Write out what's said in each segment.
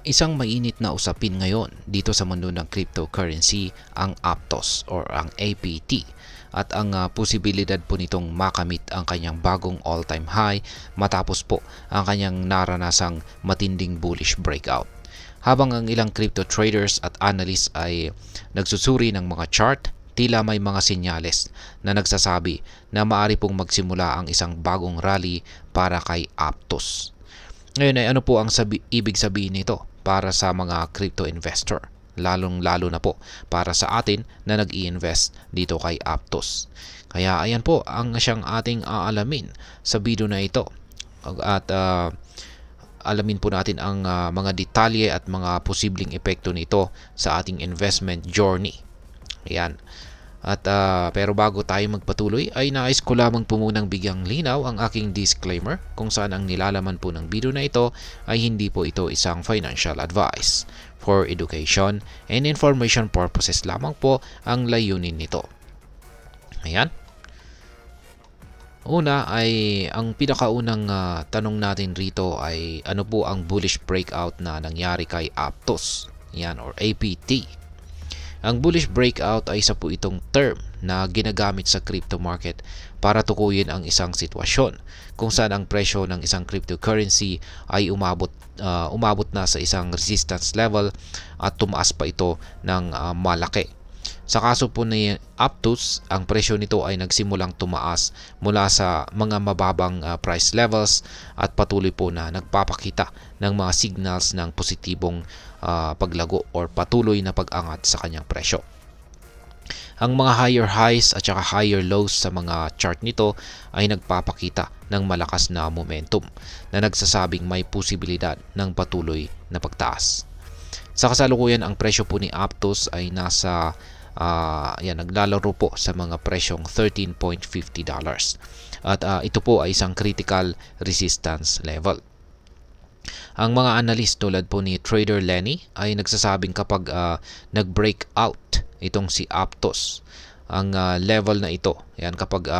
Isang mainit na usapin ngayon dito sa mundo ng cryptocurrency ang Aptos or ang APT at ang posibilidad po nitong makamit ang kanyang bagong all-time high matapos po ang kanyang naranasang matinding bullish breakout. Habang ang ilang crypto traders at analysts ay nagsusuri ng mga chart, tila may mga senyales na nagsasabi na maaari pong magsimula ang isang bagong rally para kay Aptos. Ngayon ay ano po ang ibig sabihin nito para sa mga crypto investor? Lalong-lalo na po para sa atin na nag-i-invest dito kay Aptos. Kaya ayan po ang siyang ating aalamin sa video na ito. At alamin po natin ang mga detalye at mga posibleng epekto nito sa ating investment journey. Ayan. At pero bago tayo magpatuloy ay nais ko lamang po munang bigyang linaw ang aking disclaimer kung saan ang nilalaman po ng video na ito ay hindi po ito isang financial advice. For education and information purposes lamang po ang layunin nito. Ayan. Una ay ang pinakaunang tanong natin rito ay ano po ang bullish breakout na nangyari kay Aptos. Yan or APT. Ang bullish breakout ay isa po itong term na ginagamit sa crypto market para tukuyin ang isang sitwasyon kung saan ang presyo ng isang cryptocurrency ay umabot na sa isang resistance level at tumaas pa ito ng malaki. Sa kaso po ni Aptos, ang presyo nito ay nagsimulang tumaas mula sa mga mababang price levels at patuloy po na nagpapakita ng mga signals ng positibong paglago or patuloy na pag-angat sa kanyang presyo. Ang mga higher highs at saka higher lows sa mga chart nito ay nagpapakita ng malakas na momentum na nagsasabing may posibilidad ng patuloy na pagtaas. Sa kasalukuyan, ang presyo po ni Aptos ay nasa naglalaro po sa mga presyong $13.50 at ito po ay isang critical resistance level. Ang mga analyst tulad po ni Trader Lenny ay nagsasabing kapag nag-break out itong si Aptos, ang level na ito, yan kapag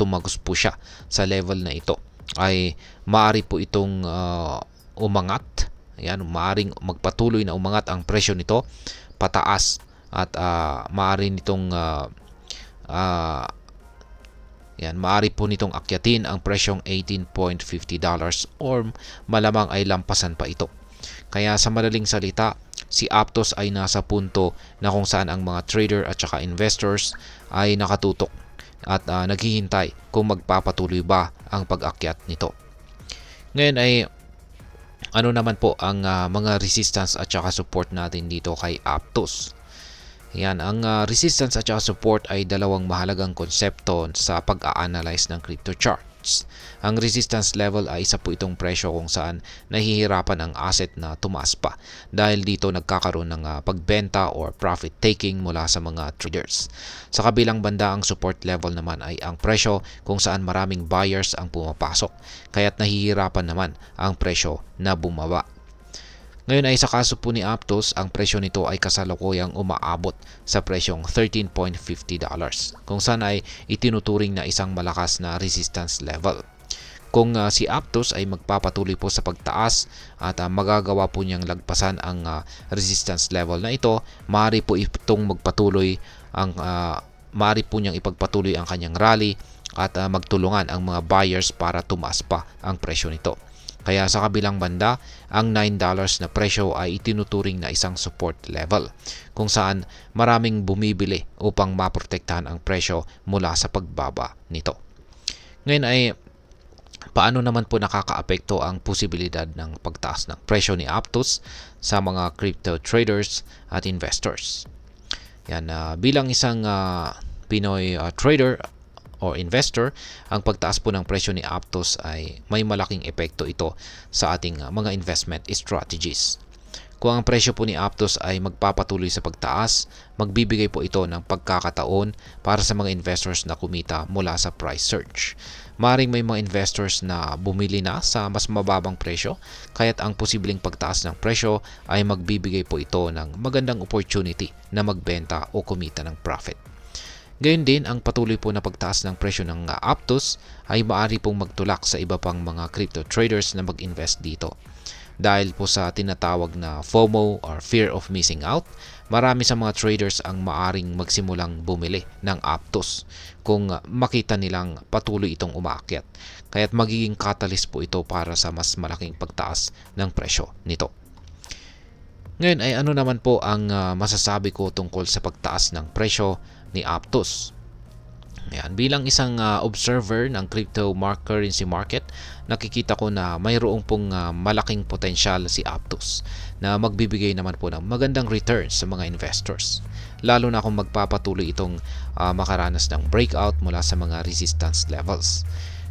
tumagos po siya sa level na ito ay maaari po itong umangat. Yan, maaaring magpatuloy na umangat ang presyo nito pataas at maaari nitong maaari po nitong akyatin ang presyong $18.50 or malamang ay lampasan pa ito. Kaya sa madaling salita, si Aptos ay nasa punto na kung saan ang mga trader at saka investors ay nakatutok at naghihintay kung magpapatuloy ba ang pag-akyat nito. Ngayon ay ano naman po ang mga resistance at saka support natin dito kay Aptos. Yan, ang resistance at saka support ay dalawang mahalagang konsepto sa pag-a-analyze ng crypto charts. Ang resistance level ay isa po itong presyo kung saan nahihirapan ang asset na tumaas pa dahil dito nagkakaroon ng pagbenta or profit taking mula sa mga traders. Sa kabilang banda, ang support level naman ay ang presyo kung saan maraming buyers ang pumapasok kaya't nahihirapan naman ang presyo na bumaba. Ngayon ay sa kaso po ni Aptos, ang presyo nito ay kasalukuyang umaabot sa presyong $13.50 kung saan ay itinuturing na isang malakas na resistance level. Kung si Aptos ay magpapatuloy po sa pagtaas at magagawa po niyang lagpasan ang resistance level na ito, maaari po itong maaari po niyang ipagpatuloy ang kanyang rally at magtulungan ang mga buyers para tumaas pa ang presyo nito. Kaya sa kabilang banda, ang $9 na presyo ay itinuturing na isang support level kung saan maraming bumibili upang maprotektahan ang presyo mula sa pagbaba nito. Ngayon ay paano naman po nakakaapekto ang posibilidad ng pagtaas ng presyo ni Aptos sa mga crypto traders at investors? Yan, bilang isang Pinoy trader o investor, ang pagtaas po ng presyo ni Aptos ay may malaking epekto ito sa ating mga investment strategies. Kung ang presyo po ni Aptos ay magpapatuloy sa pagtaas, magbibigay po ito ng pagkakataon para sa mga investors na kumita mula sa price surge. Maring may mga investors na bumili na sa mas mababang presyo, kaya't ang posibleng pagtaas ng presyo ay magbibigay po ito ng magandang opportunity na magbenta o kumita ng profit. Gayon din, ang patuloy po na pagtaas ng presyo ng Aptos ay maaari pong magtulak sa iba pang mga crypto traders na mag-invest dito. Dahil po sa tinatawag na FOMO or fear of missing out, marami sa mga traders ang maaring magsimulang bumili ng Aptos kung makita nilang patuloy itong umaakyat. Kaya't magiging catalyst po ito para sa mas malaking pagtaas ng presyo nito. Ngayon ay ano naman po ang masasabi ko tungkol sa pagtaas ng presyo ni Aptos. Ayan, bilang isang observer ng currency market, nakikita ko na mayroong pong malaking potensyal si Aptos na magbibigay naman po ng magandang returns sa mga investors. Lalo na kung magpapatuloy itong makaranas ng breakout mula sa mga resistance levels.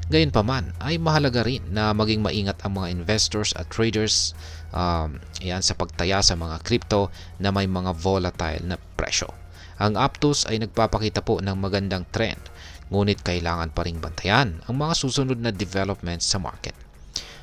Gayunpaman ay mahalaga rin na maging maingat ang mga investors at traders sa pagtaya sa mga crypto na may mga volatile na presyo. Ang Aptos ay nagpapakita po ng magandang trend, ngunit kailangan pa ring bantayan ang mga susunod na developments sa market.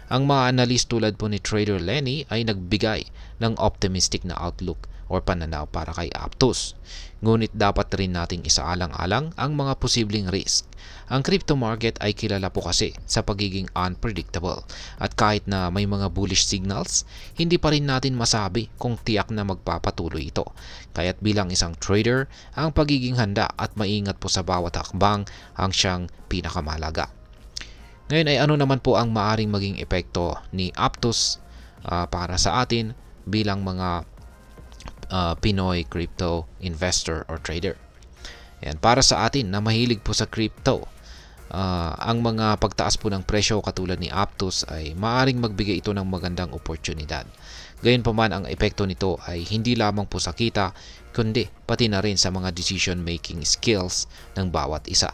Ang mga analyst tulad po ni Trader Lenny ay nagbigay ng optimistic na outlook or pananaw para kay Aptos. Ngunit dapat rin nating isaalang-alang ang mga posibleng risk. Ang crypto market ay kilala po kasi sa pagiging unpredictable at kahit na may mga bullish signals, hindi pa rin natin masabi kung tiyak na magpapatuloy ito. Kaya't bilang isang trader, ang pagiging handa at maingat po sa bawat hakbang ang siyang pinakamahalaga. Ngayon ay ano naman po ang maaring maging epekto ni Aptos para sa atin bilang mga Pinoy crypto investor or trader. Yan, para sa atin na mahilig po sa crypto, ang mga pagtaas po ng presyo katulad ni Aptos ay maaring magbigay ito ng magandang oportunidad. Gayunpaman ang epekto nito ay hindi lamang po sa kita, kundi pati na rin sa mga decision making skills ng bawat isa.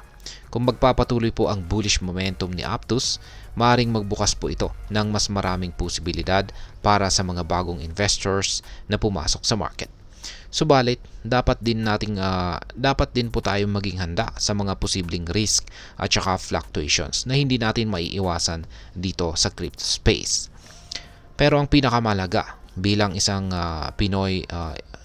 Kung magpapatuloy po ang bullish momentum ni Aptos, maaring magbukas po ito ng mas maraming posibilidad para sa mga bagong investors na pumasok sa market. Subalit, dapat din po tayo maging handa sa mga posibleng risk at saka fluctuations na hindi natin maiiwasan dito sa crypto space. Pero ang pinakamalaga bilang isang Pinoy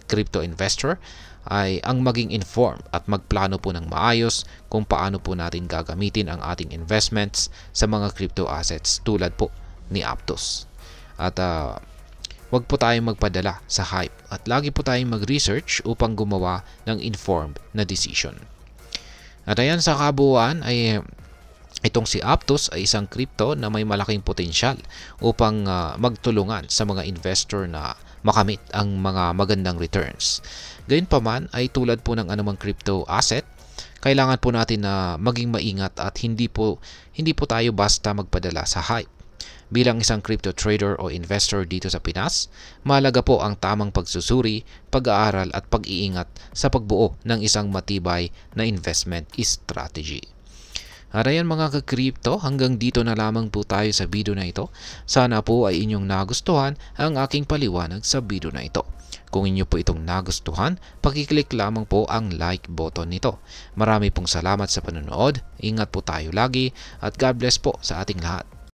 crypto investor ay ang maging informed at magplano po ng maayos kung paano po natin gagamitin ang ating investments sa mga crypto assets tulad po ni Aptos. At wag po tayong magpadala sa hype at lagi po tayong mag-research upang gumawa ng informed na decision. At ayan, sa kabuuan ay itong si Aptos ay isang crypto na may malaking potensyal upang magtulungan sa mga investor na makamit ang mga magandang returns. Gayunpaman ay tulad po ng anumang crypto asset, kailangan po natin na maging maingat at hindi po tayo basta magpadala sa hype. Bilang isang crypto trader o investor dito sa Pinas, mahalaga po ang tamang pagsusuri, pag-aaral at pag-iingat sa pagbuo ng isang matibay na investment strategy. At ayan mga ka-crypto, hanggang dito na lamang po tayo sa video na ito. Sana po ay inyong nagustuhan ang aking paliwanag sa video na ito. Kung inyo po itong nagustuhan, pakiclick lamang po ang like button nito. Marami pong salamat sa panonood, ingat po tayo lagi at God bless po sa ating lahat.